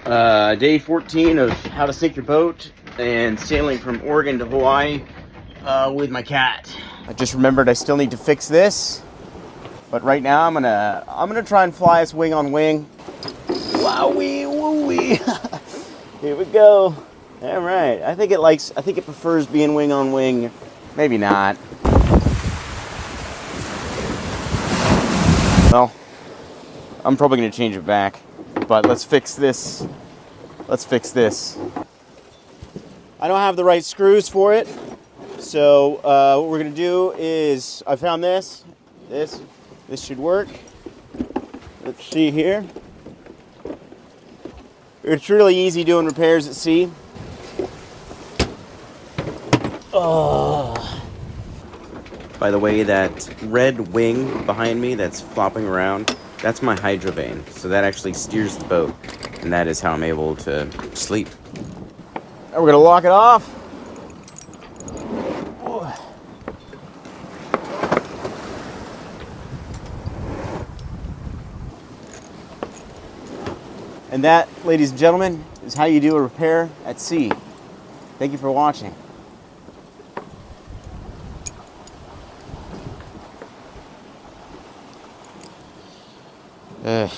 Day 14 of how to sink your boat and sailing from Oregon to Hawaii with my cat. I just remembered I still need to fix this, but right now I'm gonna try and fly us wing on wing. Wowee woo-wee. Here we go. All right. I think it prefers being wing on wing. Maybe not. Well, I'm probably gonna change it back, but let's fix this. Let's fix this. I don't have the right screws for it, so what we're gonna do is I found this. This should work. Let's see here. It's really easy doing repairs at sea. Oh. By the way, that red wing behind me that's flopping around, that's my hydrovane. So that actually steers the boat, and that is how I'm able to sleep. Now we're gonna lock it off. And that, ladies and gentlemen, is how you do a repair at sea. Thank you for watching. Ugh.